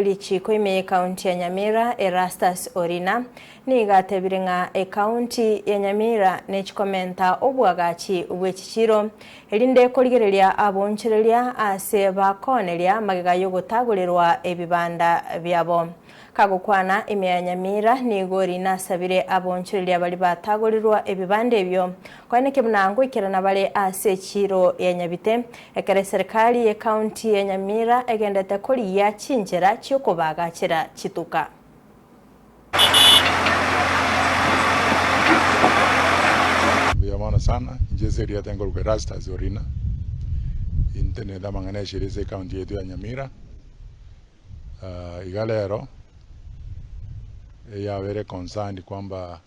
Lichiko ime kaunti ya Nyamira Erastus Orina nigatebire nga kaunti ya Nyamira nechikomenta obwagachi bwechichiro elinde koligereria abonchereria ase bakoneria magega yogotagulirwa ebibanda byabo kagukwana ime ya Nyamira nigori nasabire abonchereria bali batagulirwa ebibanda ebyo kwaneke mnango ikirana bale ase chiro ya Nyabite ekere serikali ya kaunti ya Nyamira egendete koli ya chinjera chokobagachira chituka Biamana sana njezeri ya tengo kwa Erastus Orina intene da mangane shirize kaunti yetu ya Nyamira igalero ya very concerned kwamba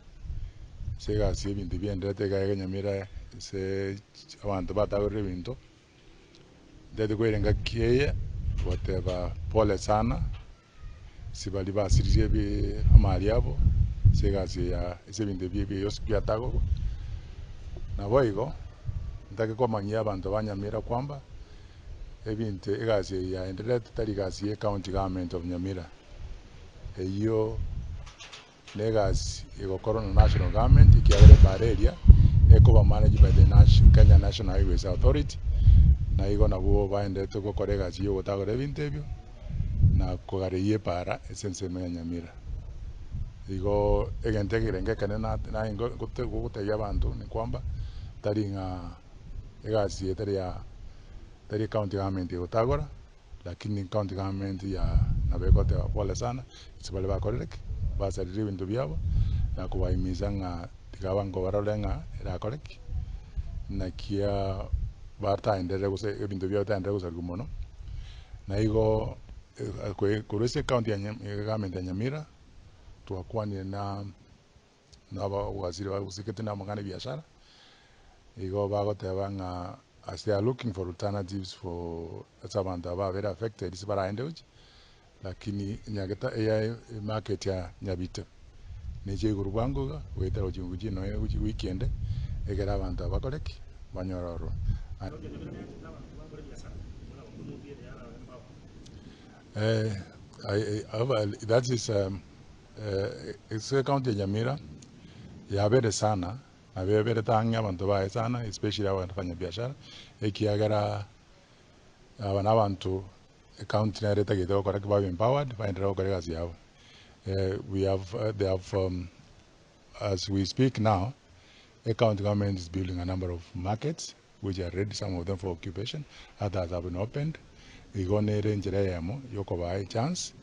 sega si bintu biendete ga Nyamira se abantu batagore bintu ndede kwerenga kiye whatever pole sana sibali basirije bi amali yabo sega si ya ese bintu bi yos byatago na boigo ndake komanyia abantu banyamira kwamba ebintu egazi ya endelea tutari gazi ya county government of Nyamira eyo legacy igokoro na national government ikiagere bareria ekoba managed by the Kenya National Highways Authority na igo nabo baende tugokore gazi yo gotagore ebintu ebyo na kugariye para esense ya Nyamira igo egentegere ngekane na ingo gutega abantu ni kwamba taringa egazi tari county government yotagora lakini county government ya nabekote pole sana sibale bakorereke basarire ibintu byabo na kubaimiza nga tigabango barolenga irakoreki na kia bataendere guse ibintu byabo taendere gusarwa muno na igo kurese county ya government ya Nyamira tuakwani na waziri wa usikete na mangane biashara igo bagoteba nga as they are looking for alternatives for abantu aba very affected sibaraende uchi lakini nyageta AI market ya Nyabite nije gurubango wetera ujunguji no weekend egera abantu abakoreki banyororo that is it's a county Nyamira ya bere sana abebere tanga abantu bae sana especially abafanya biashara ekiagara abantu county na reta gedo correct ba empowered by the local areas yao we have they have as we speak now a county government is building a number of markets which are ready, some of them for occupation, others have been opened. We go near njere yamo yoko ba chance